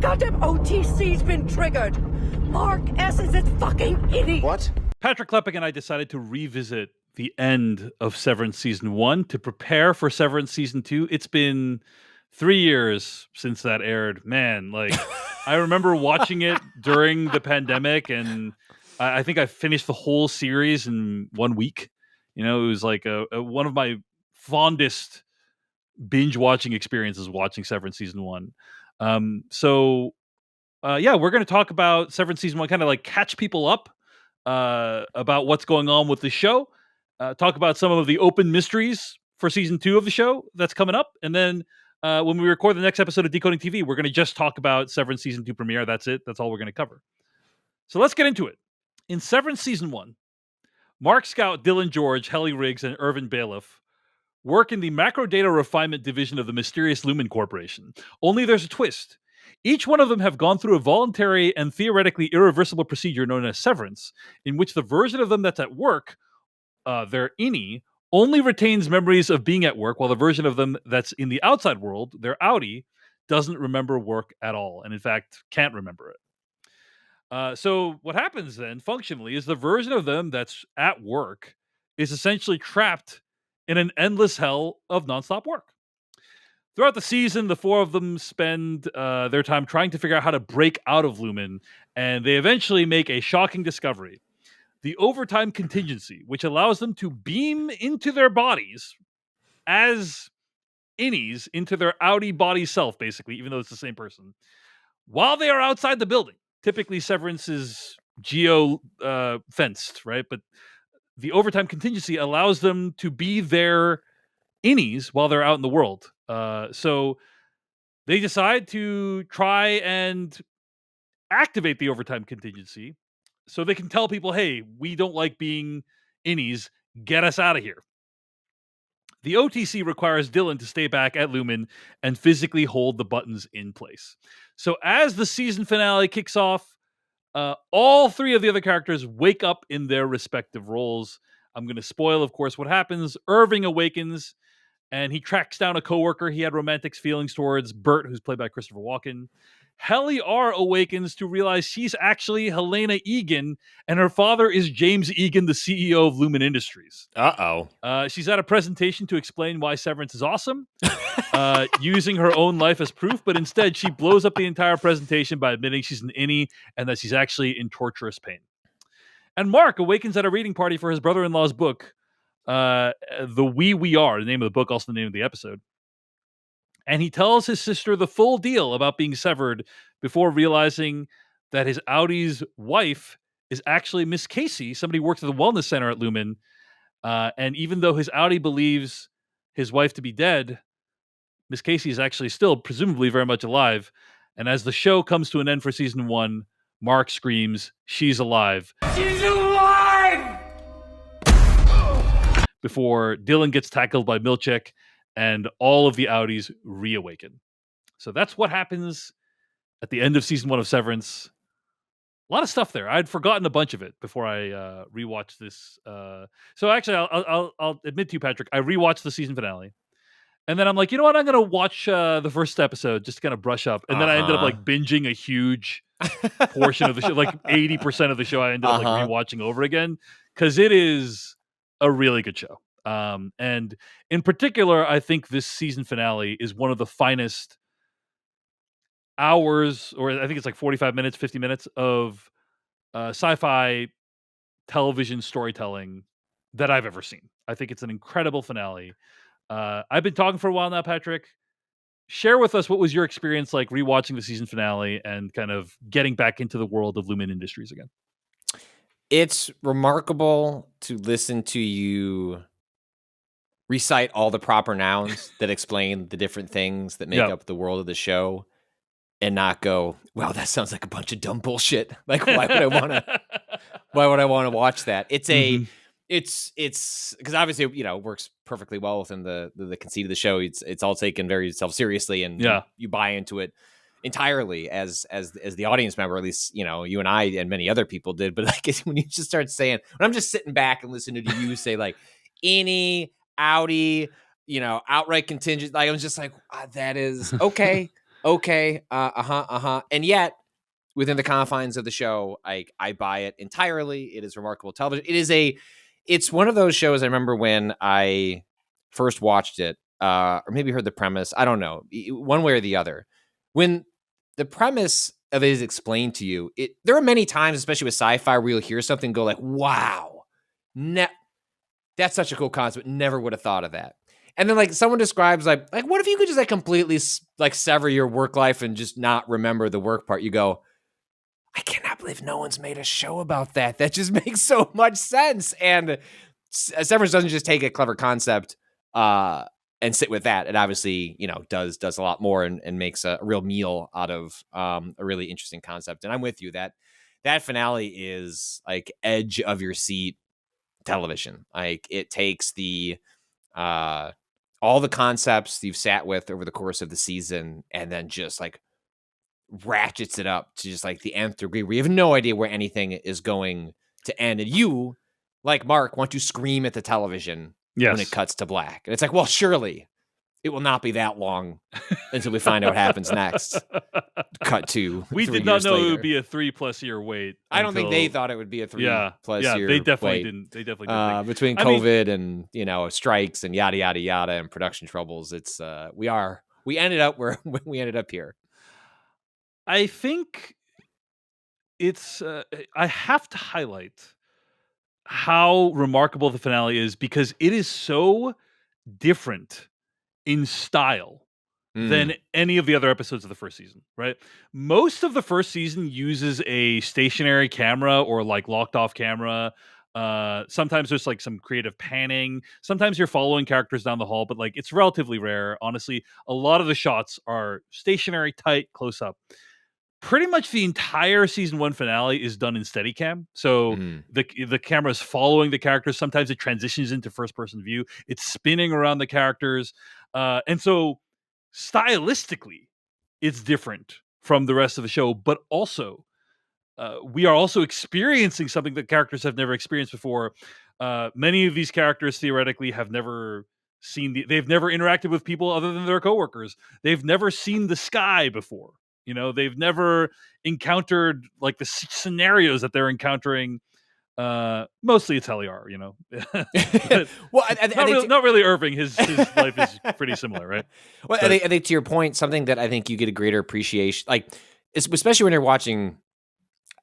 goddamn OTC's been triggered. Mark S is a fucking idiot. What? Patrick Klepek and I decided to revisit the end of Severance Season 1 to prepare for Severance Season 2. It's been 3 years since that aired. Man, like, I remember watching it during the pandemic, and I think I finished the whole series in 1 week. You know, it was like one of my fondest binge-watching experiences watching Severance Season 1. Yeah, we're going to talk about Severance Season 1, kind of like catch people up about what's going on with the show, talk about some of the open mysteries for Season 2 of the show that's coming up, and then when we record the next episode of Decoding TV, we're going to just talk about Severance Season 2 premiere. That's it. That's all we're going to cover. So let's get into it. In Severance Season 1, Mark Scout, Dylan George, Helly Riggs, and Irvin Bailiff work in the macro data refinement division of the mysterious Lumen Corporation. Only there's a twist. Each one of them have gone through a voluntary and theoretically irreversible procedure known as severance, in which the version of them that's at work, their innie, only retains memories of being at work, while the version of them that's in the outside world, their outie, doesn't remember work at all, and in fact, can't remember it. So what happens then, functionally, is the version of them that's at work is essentially trapped in an endless hell of nonstop work. Throughout the season, the four of them spend their time trying to figure out how to break out of Lumen, and they eventually make a shocking discovery. The overtime contingency, which allows them to beam into their bodies as innies into their outie body self, basically, even though it's the same person, while they are outside the building. Typically, Severance is geo-fenced, right? But the overtime contingency allows them to be their innies while they're out in the world. So they decide to try and activate the overtime contingency so they can tell people, hey, we don't like being innies. Get us out of here. The OTC requires Dylan to stay back at Lumen and physically hold the buttons in place. So as the season finale kicks off, all three of the other characters wake up in their respective roles. I'm going to spoil, of course, what happens. Irving awakens, and he tracks down a coworker he had romantic feelings towards, Bert, who's played by Christopher Walken. Helly R awakens to realize she's actually Helena Egan, and her father is James Egan, the CEO of Lumen Industries. She's at a presentation to explain why Severance is awesome, using her own life as proof, but instead she blows up the entire presentation by admitting she's an innie and that she's actually in torturous pain. And Mark awakens at a reading party for his brother-in-law's book, The We Are, the name of the book, also the name of the episode. And he tells his sister the full deal about being severed before realizing that his Audi's wife is actually Miss Casey, somebody who works at the wellness center at Lumen. And even though his Audi believes his wife to be dead, Miss Casey is actually still presumably very much alive. And as the show comes to an end for season 1, Mark screams, "She's alive." She's alive! Before Dylan gets tackled by Milchek and all of the Audis reawaken. So that's what happens at the end of season 1 of Severance. A lot of stuff there. I'd forgotten a bunch of it before I rewatched this. So actually, I'll admit to you, Patrick, I rewatched the season finale. And then I'm like, you know what? I'm going to watch the first episode just to kind of brush up. And then I ended up like binging a huge portion of the show, like 80% of the show I ended up like rewatching over again, because it is a really good show. And in particular, I think this season finale is one of the finest hours, or I think it's like 45 minutes, 50 minutes of sci-fi television storytelling that I've ever seen. I think it's an incredible finale. I've been talking for a while now, Patrick. Share with us what was your experience like rewatching the season finale and kind of getting back into the world of Lumen Industries again. It's remarkable to listen to you recite all the proper nouns that explain the different things that make up the world of the show and not go, wow, that sounds like a bunch of dumb bullshit. Like, why would I want to watch that? It's it's because obviously, you know, it works perfectly well within the conceit of the show. It's all taken very self-seriously, and you buy into it entirely as the audience member. At least, you know, you and I and many other people did. But I guess when you just start saying, when I'm just sitting back and listening to you say like any Audi, you know, outright contingent, like I was just like, that is okay. okay, and yet within the confines of the show, I buy it entirely. It is remarkable television. It's one of those shows. I remember when I first watched it, or maybe heard the premise. I don't know, one way or the other. When the premise of it is explained to you, there are many times, especially with sci-fi, where you'll hear something go like, "Wow, that's such a cool concept. Never would have thought of that." And then like someone describes like what if you could just like completely like sever your work life and just not remember the work part? You go, I cannot believe no one's made a show about that. That just makes so much sense. And Severance doesn't just take a clever concept and sit with that. It obviously, does a lot more and makes a real meal out of a really interesting concept. And I'm with you that finale is like edge of your seat television. Like it takes all the concepts you've sat with over the course of the season and then just like ratchets it up to just like the nth degree where you have no idea where anything is going to end. And you, like Mark, want to scream at the television when it cuts to black. And it's like, well, surely it will not be that long until we find out what happens next. Cut to we did not know it would be a 3+ year wait. I don't think they thought it would be a 3+ year they definitely wait. didn't. They definitely didn't. Between COVID and strikes and yada yada yada and production troubles, it's we ended up where we ended up here. I think it's I have to highlight how remarkable the finale is because it is so different in style than any of the other episodes of the first season, right? Most of the first season uses a stationary camera or like locked off camera. Sometimes there's like some creative panning. Sometimes you're following characters down the hall, but like it's relatively rare. Honestly, a lot of the shots are stationary, tight, close up. Pretty much the entire season 1 finale is done in Steadicam. So the camera is following the characters. Sometimes it transitions into first person view. It's spinning around the characters. And so stylistically, it's different from the rest of the show, but also we are also experiencing something that characters have never experienced before. Many of these characters theoretically have never they've never interacted with people other than their coworkers. They've never seen the sky before. They've never encountered like the scenarios that they're encountering. Mostly it's Heliar, Well, not really Irving. His life is pretty similar, right? Well, I think to your point, something that I think you get a greater appreciation, like especially when you're watching.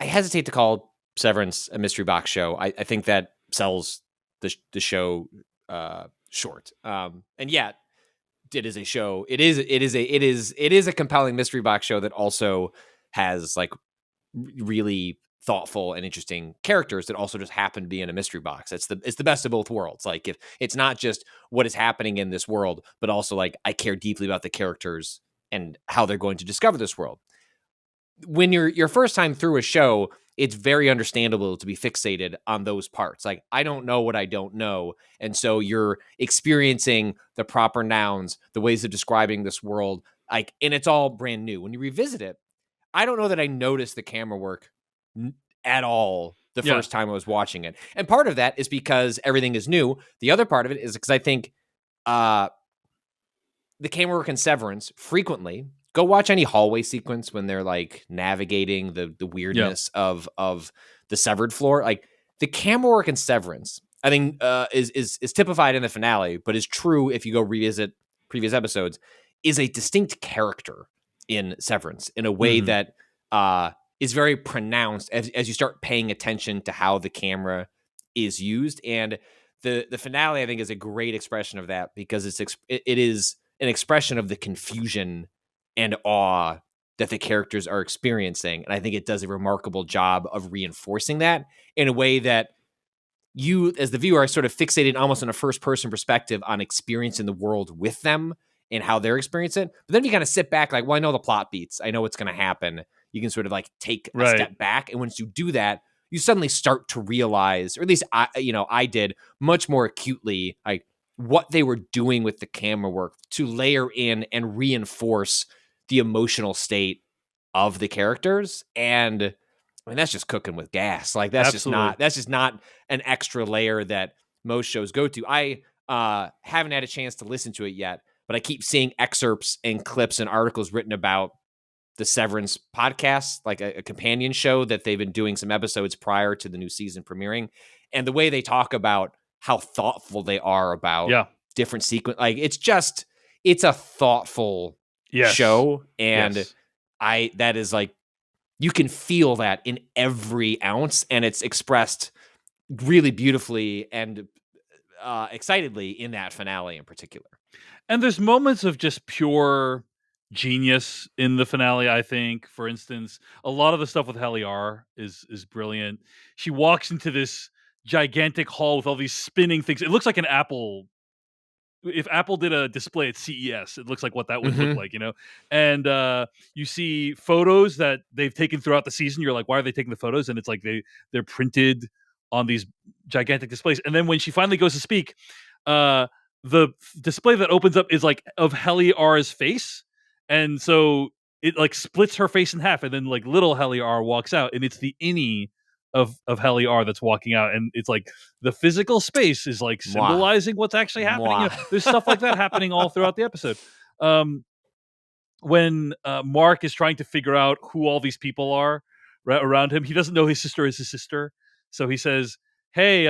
I hesitate to call Severance a mystery box show. I think that sells the show short. And yet, it is a show. It is a compelling mystery box show that also has like really thoughtful and interesting characters that also just happen to be in a mystery box. It's the best of both worlds. Like if it's not just what is happening in this world, but also like I care deeply about the characters and how they're going to discover this world. When you're your first time through a show, it's very understandable to be fixated on those parts. Like, I don't know what I don't know. And so you're experiencing the proper nouns, the ways of describing this world, like, and it's all brand new. When you revisit it, I don't know that I noticed the camera work at all the first time I was watching it. And part of that is because everything is new. The other part of it is because I think the camera work in Severance frequently, go watch any hallway sequence when they're like navigating the weirdness of the severed floor. Like the camera work in Severance, I think is typified in the finale, but is true if you go revisit previous episodes, is a distinct character in Severance in a way that is very pronounced as you start paying attention to how the camera is used. And the finale, I think, is a great expression of that because it is an expression of the confusion and awe that the characters are experiencing. And I think it does a remarkable job of reinforcing that in a way that you, as the viewer, are sort of fixated almost in a first-person perspective on experiencing the world with them and how they're experiencing it. But then you kind of sit back like, well, I know the plot beats. I know what's going to happen. You can sort of like take a step back. And once you do that, you suddenly start to realize, or at least I did much more acutely, like what they were doing with the camera work to layer in and reinforce the emotional state of the characters. And I mean, that's just cooking with gas. Like that's just not an extra layer that most shows go to. I haven't had a chance to listen to it yet, but I keep seeing excerpts and clips and articles written about the Severance podcast, like a companion show that they've been doing some episodes prior to the new season premiering. And the way they talk about how thoughtful they are about different sequence, like it's a thoughtful show. And that is like, you can feel that in every ounce, and it's expressed really beautifully and excitedly in that finale in particular. And there's moments of just pure genius in the finale, I think. For instance, a lot of the stuff with Heliar is brilliant. She walks into this gigantic hall with all these spinning things. It looks like an Apple. If Apple did a display at CES, it looks like what that would look like, And you see photos that they've taken throughout the season. You're like, why are they taking the photos? And it's like they're printed on these gigantic displays. And then when she finally goes to speak, the display that opens up is like of Heliar's face, and so it like splits her face in half, and then like little Heliar walks out, and it's the innie of Heliar that's walking out, and it's like the physical space is like symbolizing what's actually happening. There's stuff like that happening all throughout the episode. When Mark is trying to figure out who all these people are around him, he doesn't know his sister is his sister, so he says, "Hey,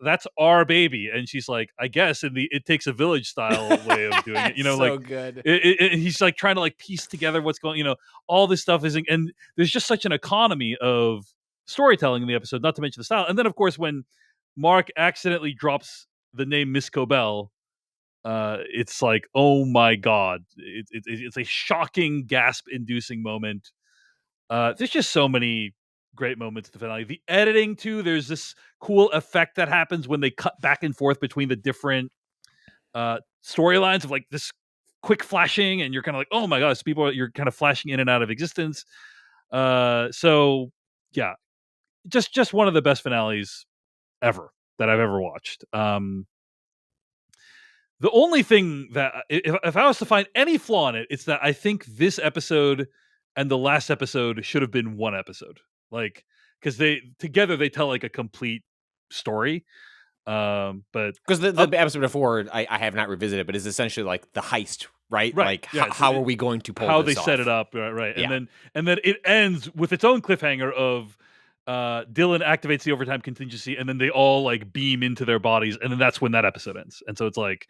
that's our baby," and she's like, I guess in the It Takes a Village style way of doing it, so like good. He's like trying to like piece together what's going, all this stuff is, and there's just such an economy of storytelling in the episode, not to mention the style. And then of course when Mark accidentally drops the name Miss Cobell, it's like, oh my god, it's a shocking gasp inducing moment. There's just so many great moments in the finale. The editing too, there's this cool effect that happens when they cut back and forth between the different storylines of like this quick flashing, and you're kind of like, oh my gosh, you're kind of flashing in and out of existence. So yeah, just one of the best finales ever that I've ever watched. The only thing that if I was to find any flaw in it, it's that I think this episode and the last episode should have been one episode. Like, because they together they tell like a complete story. But because the episode before I have not revisited, but it's essentially like the heist, right? Like how are we going to pull how this they off? set it up, right? And then it ends with its own cliffhanger of Dylan activates the overtime contingency, and then they all like beam into their bodies, and then that's when that episode ends. And so it's like,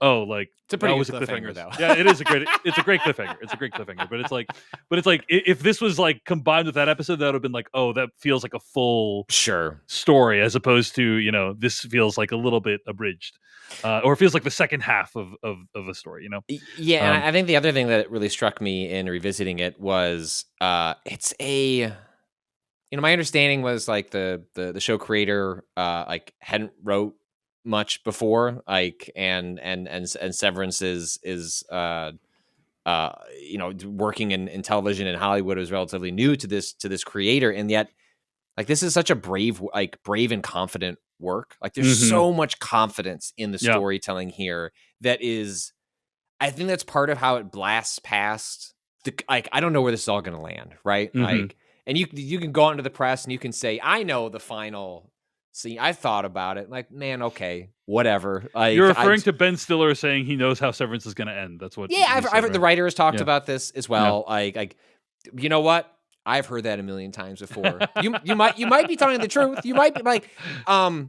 oh, like it's a pretty good cliffhanger though. Yeah, it is it's a great cliffhanger. It's a great cliffhanger. But it's like if this was like combined with that episode, that would have been like, oh, that feels like a full story, as opposed to, this feels like a little bit abridged. Or it feels like the second half of a story, Yeah, and I think the other thing that really struck me in revisiting it was it's a my understanding was like the show creator like hadn't wrote much before, like and Severance is working in television in Hollywood is relatively new to this creator, and yet like this is such a brave and confident work. Like there's so much confidence in the storytelling here that is, I think that's part of how it blasts past the, like, I don't know where this is all going to land, right? Like, and you can go out into the press and you can say, I know the final scene. I thought about it. Like, man, okay, whatever. Like, you're referring to Ben Stiller saying he knows how Severance is going to end. That's what. Yeah, I've heard the writer has talked about this as well. Yeah. Like, you know what? I've heard that a million times before. you might be telling the truth. You might be like, I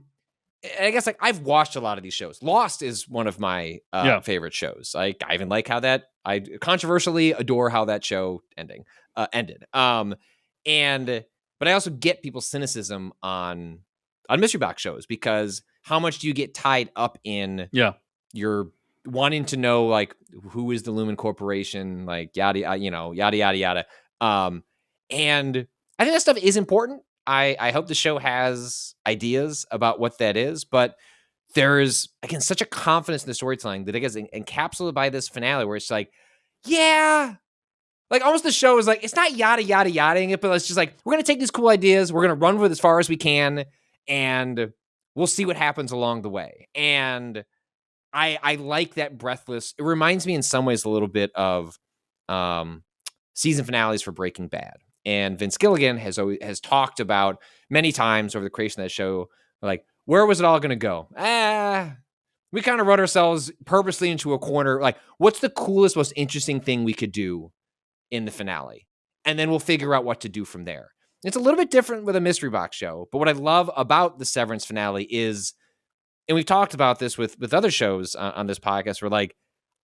guess like I've watched a lot of these shows. Lost is one of my favorite shows. I even like how I controversially adore how that show ended. But I also get people's cynicism on mystery box shows, because how much do you get tied up in your wanting to know like who is the Lumen Corporation, like yada yada. And I think that stuff is important. I hope the show has ideas about what that is, but there's, again, such a confidence in the storytelling that it gets encapsulated by this finale where it's like, yeah, like almost the show is like, it's not yada, yada, yadaing it, but it's just like, we're going to take these cool ideas, we're going to run with it as far as we can, and we'll see what happens along the way. And I like that breathless. It reminds me in some ways a little bit of season finales for Breaking Bad. And Vince Gilligan has talked about many times over the creation of that show, like, where was it all going to go? We kind of run ourselves purposely into a corner. Like, what's the coolest, most interesting thing we could do in the finale? And then we'll figure out what to do from there. It's a little bit different with a mystery box show. But what I love about the Severance finale is, and we've talked about this with other shows on this podcast, where like,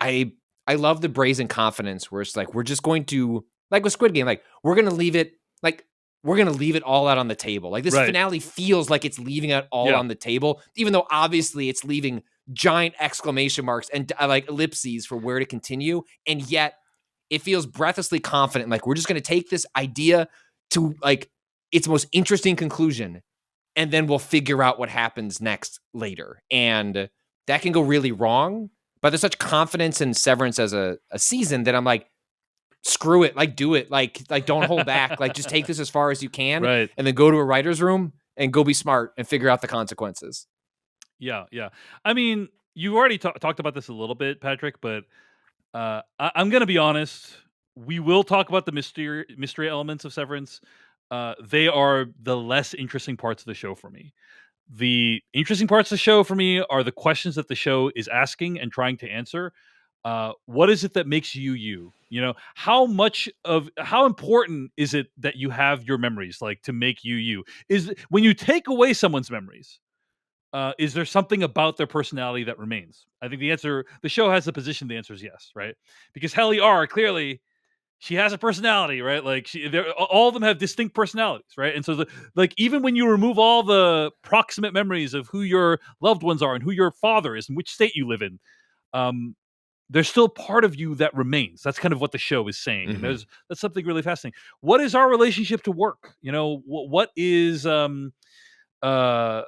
I love the brazen confidence where it's like, we're just going to, like with Squid Game, like we're going to leave it all out on the table. Like this finale feels like it's leaving it all on the table, even though obviously it's leaving giant exclamation marks and like ellipses for where to continue. And yet it feels breathlessly confident. Like we're just going to take this idea to like its most interesting conclusion, and then we'll figure out what happens next later. And that can go really wrong, but there's such confidence in Severance as a season that I'm like, screw it, like do it, like don't hold back, like just take this as far as you can, and then go to a writer's room and go be smart and figure out the consequences. Yeah. I mean, you already talked about this a little bit, Patrick, but I'm going to be honest. We will talk about the mystery elements of Severance. They are the less interesting parts of the show for me. The interesting parts of the show for me are the questions that the show is asking and trying to answer. What is it that makes you you? You know, how important is it that you have your memories, like to make you you? Is when you take away someone's memories, is there something about their personality that remains? I think the show has the position. The answer is yes, right? Because Helly R, clearly, she has a personality, right? Like all of them have distinct personalities, right? And so even when you remove all the proximate memories of who your loved ones are and who your father is and which state you live in, there's still part of you that remains. That's kind of what the show is saying. Mm-hmm. And that's something really fascinating. What is our relationship to work? You know, what is I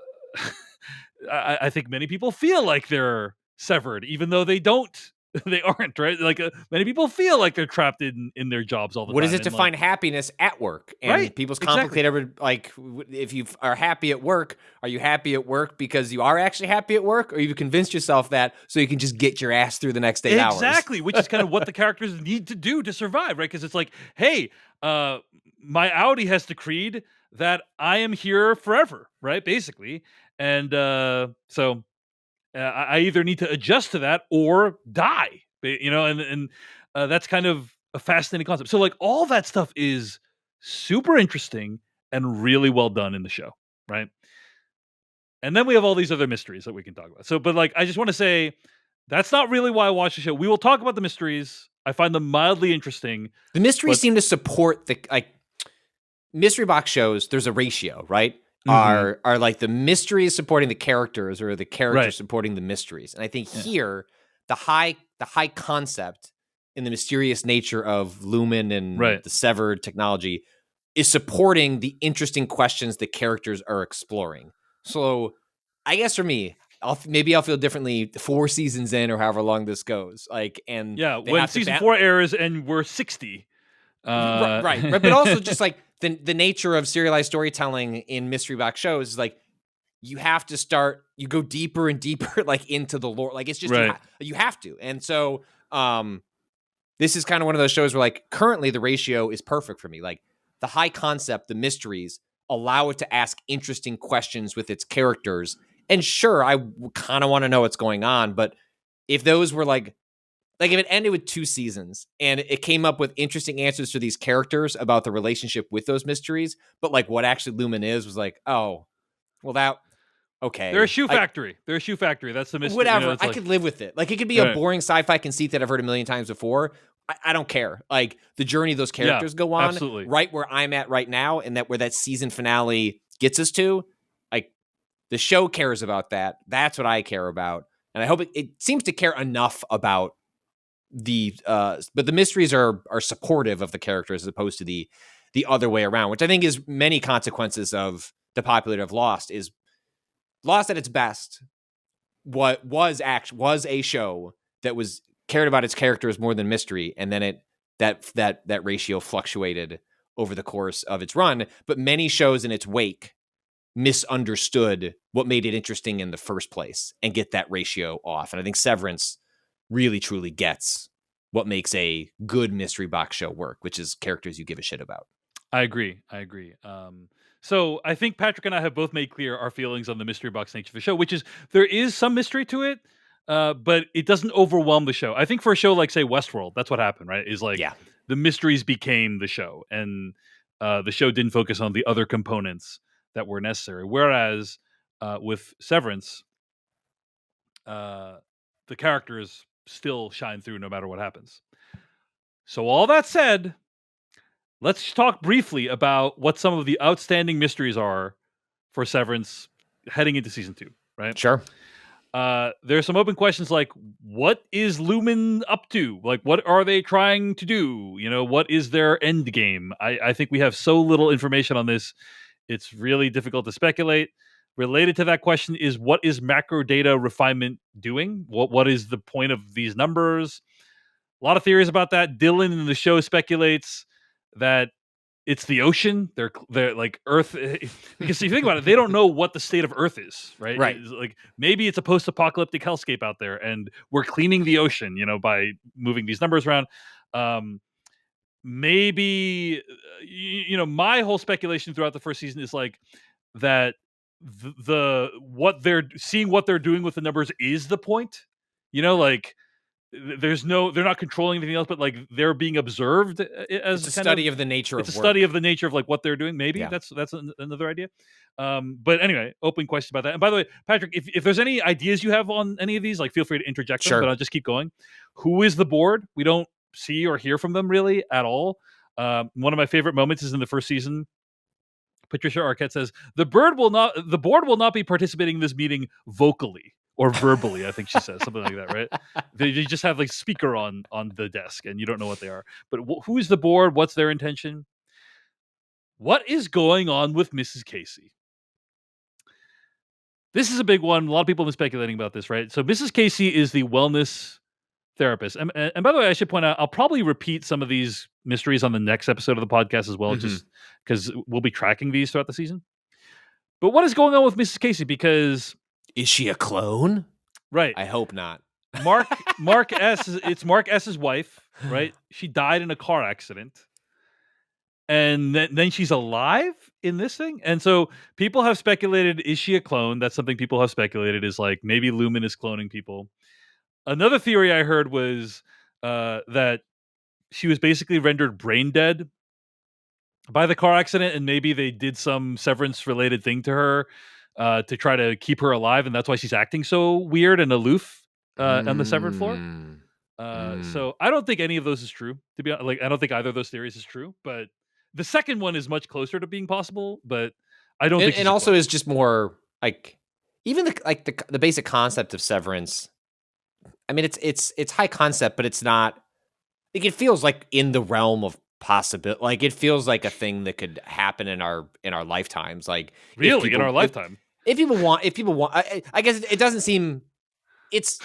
think many people feel like they're severed, even though they don't. They aren't, right? Like many people feel like they're trapped in their jobs all the time. What is it to find happiness at work? And people's complicated, like, if you are happy at work, are you happy at work because you are actually happy at work, or you've convinced yourself that so you can just get your ass through the next 8 hours? Exactly, which is kind of what the characters need to do to survive, right? Because it's like, hey, my Audi has decreed that I am here forever, right? Basically. And so I either need to adjust to that or die, you know, and that's kind of a fascinating concept. So like all that stuff is super interesting and really well done in the show, right? And then we have all these other mysteries that we can talk about. So, but like, I just want to say that's not really why I watch the show. We will talk about the mysteries. I find them mildly interesting. The mysteries seem to support the mystery box shows. There's a ratio, right? Mm-hmm. Are like the mysteries supporting the characters, or the characters supporting the mysteries. And I think here the high concept in the mysterious nature of Lumen and the severed technology is supporting the interesting questions the characters are exploring. So I guess for me, I'll feel differently 4 seasons in, or however long this goes. Like, and when season 4 airs and we're 60. Right. But also just like the nature of serialized storytelling in mystery box shows is like, you have to you go deeper and deeper, like into the lore. Like it's just, you have to. And so, this is kind of one of those shows where like currently the ratio is perfect for me. Like the high concept, the mysteries allow it to ask interesting questions with its characters. And sure, I kind of want to know what's going on, but if those were like if it ended with 2 seasons and it came up with interesting answers to these characters about the relationship with those mysteries, but like what actually Lumen was like, oh, well, okay. They're a shoe factory. That's the mystery. Whatever. You know, I could live with it. Like it could be a boring sci-fi conceit that I've heard a million times before. I don't care. Like the journey those characters go on, absolutely. Right where I'm at right now, and where that season finale gets us to, like the show cares about that. That's what I care about. And I hope it seems to care enough about but the mysteries are supportive of the characters as opposed to the other way around, which I think is many consequences of the popularity of Lost. Is Lost at its best what was a show that was cared about its characters more than mystery, and then that ratio fluctuated over the course of its run, but many shows in its wake misunderstood what made it interesting in the first place and get that ratio off. And I think Severance really truly gets what makes a good mystery box show work, which is characters you give a shit about. I agree. So I think Patrick and I have both made clear our feelings on the mystery box nature of the show, which is there is some mystery to it, but it doesn't overwhelm the show. I think for a show like, say, Westworld, that's what happened, right? Is like the mysteries became the show, and the show didn't focus on the other components that were necessary. Whereas with Severance, the characters still shine through no matter what happens. So all that said, let's talk briefly about what some of the outstanding mysteries are for Severance heading into season 2, right? Sure. There's some open questions like, what is Lumen up to? Like, what are they trying to do? You know, what is their end game? I think we have so little information on this. It's really difficult to speculate. Related to that question is, what is macro data refinement doing? What is the point of these numbers? A lot of theories about that. Dylan in the show speculates that it's the ocean. They're like Earth. Because if you think about it, they don't know what the state of Earth is, right? Right. It's like maybe it's a post-apocalyptic hellscape out there, and we're cleaning the ocean, by moving these numbers around. Maybe my whole speculation throughout the first season is like that what they're doing with the numbers is the point. Like they're not controlling anything else, but like they're being observed as a study of the nature of work. It's a study of the nature of like what they're doing. Maybe that's another idea. But anyway, open question about that. And by the way, Patrick, if there's any ideas you have on any of these, like feel free to interject them, but I'll just keep going. Who is the board? We don't see or hear from them really at all. One of my favorite moments is in the first season. Patricia Arquette says, the board will not be participating in this meeting vocally or verbally. I think she says something like that, right? They just have like speaker on the desk and you don't know what they are. But who's the board? What's their intention? What is going on with Mrs. Casey? This is a big one. A lot of people have been speculating about this, right? So Mrs. Casey is the wellness therapist. And by the way, I should point out, I'll probably repeat some of these mysteries on the next episode of the podcast as well, just because we'll be tracking these throughout the season. But what is going on with Mrs. Casey? Because is she a clone? Right. I hope not. Mark S. It's Mark S.'s wife, right? She died in a car accident. And then she's alive in this thing. And so people have speculated, is she a clone? That's something people have speculated, is like maybe Lumen is cloning people. Another theory I heard was that she was basically rendered brain dead by the car accident, and maybe they did some severance related thing to her to try to keep her alive, and that's why she's acting so weird and aloof on the severed floor. So I don't think any of those is true. To be honest, like I don't think either of those theories is true. But the second one is much closer to being possible. But I don't think, and also is just more like even the basic concept of severance. I mean, it's high concept, but it's not. Like it feels like in the realm of possibility. Like it feels like a thing that could happen in our lifetimes. Like really in our lifetime. If people want, I guess it doesn't seem. It's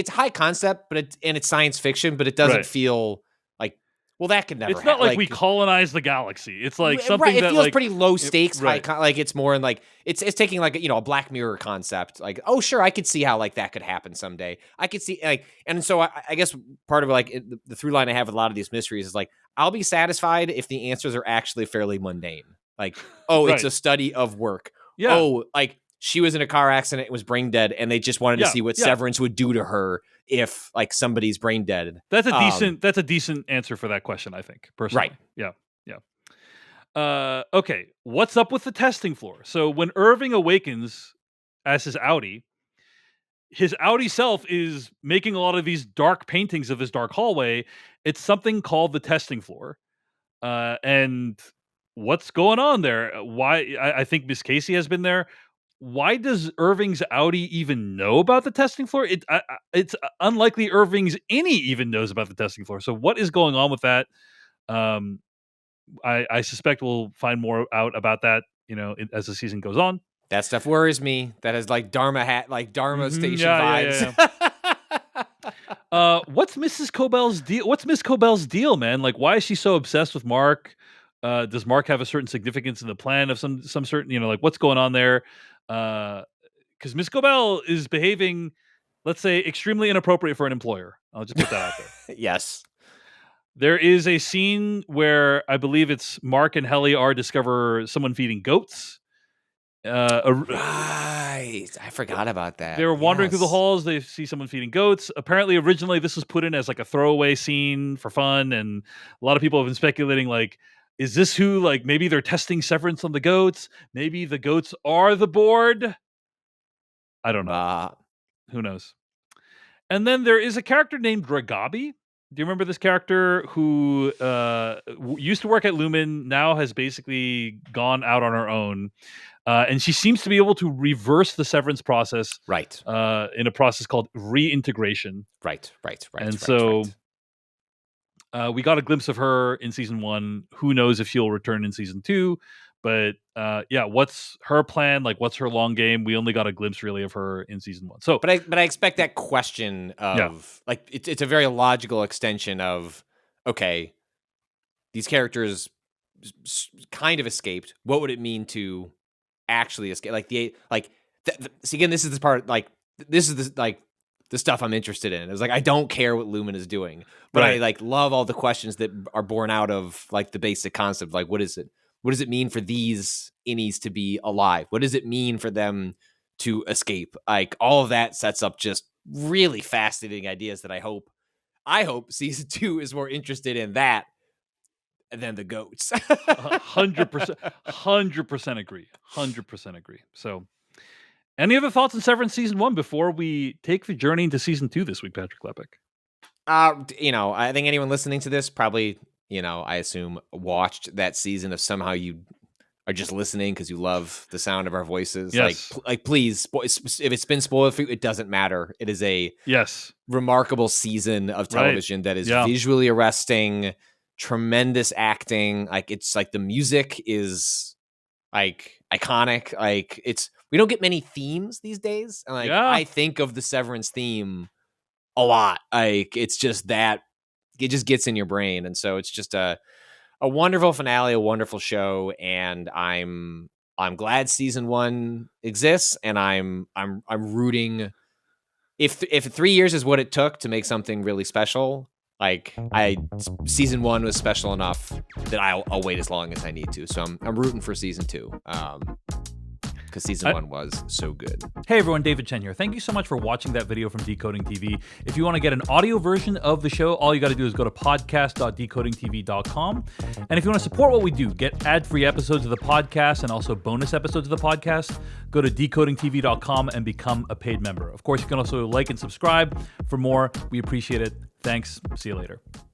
high concept, but it's science fiction, but it doesn't feel like. Well, that could never. It's not like we colonize the galaxy. It's like something right. It that feels like, pretty low stakes. Like it's more in like it's taking like a Black Mirror concept. Like sure, I could see how like that could happen someday. I could see like, and so I guess part of like the through line I have with a lot of these mysteries is like I'll be satisfied if the answers are actually fairly mundane. Like it's a study of work. Yeah. Like she was in a car accident and was brain dead, and they just wanted to see what severance would do to her if like somebody's brain dead. That's a decent answer for that question, I think, personally. Right. Yeah. Okay. What's up with the testing floor? So when Irving awakens as his Audi self is making a lot of these dark paintings of this dark hallway. It's something called the testing floor. And what's going on there? Why? I think Miss Casey has been there. Why does Irving's Audi even know about the testing floor? It's unlikely Irving's Innie even knows about the testing floor. So what is going on with that? I suspect we'll find more out about that, as the season goes on. That stuff worries me. That is like Dharma station vibes. Yeah. What's Mrs. Cobell's deal? What's Miss Cobell's deal, man? Like, why is she so obsessed with Mark? Does Mark have a certain significance in the plan of some certain, like what's going on there? Because Miss Cobell is behaving, let's say, extremely inappropriate for an employer. I'll just put that out there. Yes. There is a scene where I believe it's Mark and Helly discover someone feeding goats. Right. I forgot about that. They were wandering through the Yes. halls. They see someone feeding goats. Apparently, originally, this was put in as like a throwaway scene for fun. And a lot of people have been speculating, like, is this who, like, maybe they're testing Severance on the goats? Maybe the goats are the board? I don't know. Who knows? And then there is a character named Dragabi. Do you remember this character who used to work at Lumen, now has basically gone out on her own? And she seems to be able to reverse the severance process, Right. in a process called reintegration. Right. And so we got a glimpse of her in season 1. Who knows if she'll return in season 2? But yeah, what's her plan? Like, what's her long game? We only got a glimpse really of her in season 1. So, but I expect that question of like it's a very logical extension of, okay, these characters kind of escaped. What would it mean to actually escape? See, again, this is the part, like, this is the stuff I'm interested in. It's like, I don't care what Lumen is doing, but I like love all the questions that are born out of like the basic concept. Like, what is it? What does it mean for these innies to be alive? What does it mean for them to escape? Like, all of that sets up just really fascinating ideas that I hope season 2 is more interested in that than the goats. 100% agree. 100% agree. So, any other thoughts on Severance season 1 before we take the journey into season 2 this week, Patrick Klepek? I think anyone listening to this probably, I assume watched that season. If somehow you are just listening because you love the sound of our voices, yes. like please, if it's been spoiled for you, it doesn't matter. It is a remarkable season of television that is visually arresting, tremendous acting. Like, it's like the music is like iconic. Like, we don't get many themes these days, and I think of the Severance theme a lot. Like, it's just that it just gets in your brain, and so it's just a wonderful finale, a wonderful show, and I'm glad season 1 exists, and I'm rooting. If 3 years is what it took to make something really special, like, season 1 was special enough that I'll wait as long as I need to. So I'm rooting for season 2. Because season 1 was so good. Hey everyone, David Chen here. Thank you so much for watching that video from Decoding TV. If you want to get an audio version of the show, all you got to do is go to podcast.decodingtv.com. And if you want to support what we do, get ad-free episodes of the podcast and also bonus episodes of the podcast, go to decodingtv.com and become a paid member. Of course, you can also like and subscribe for more. We appreciate it. Thanks. See you later.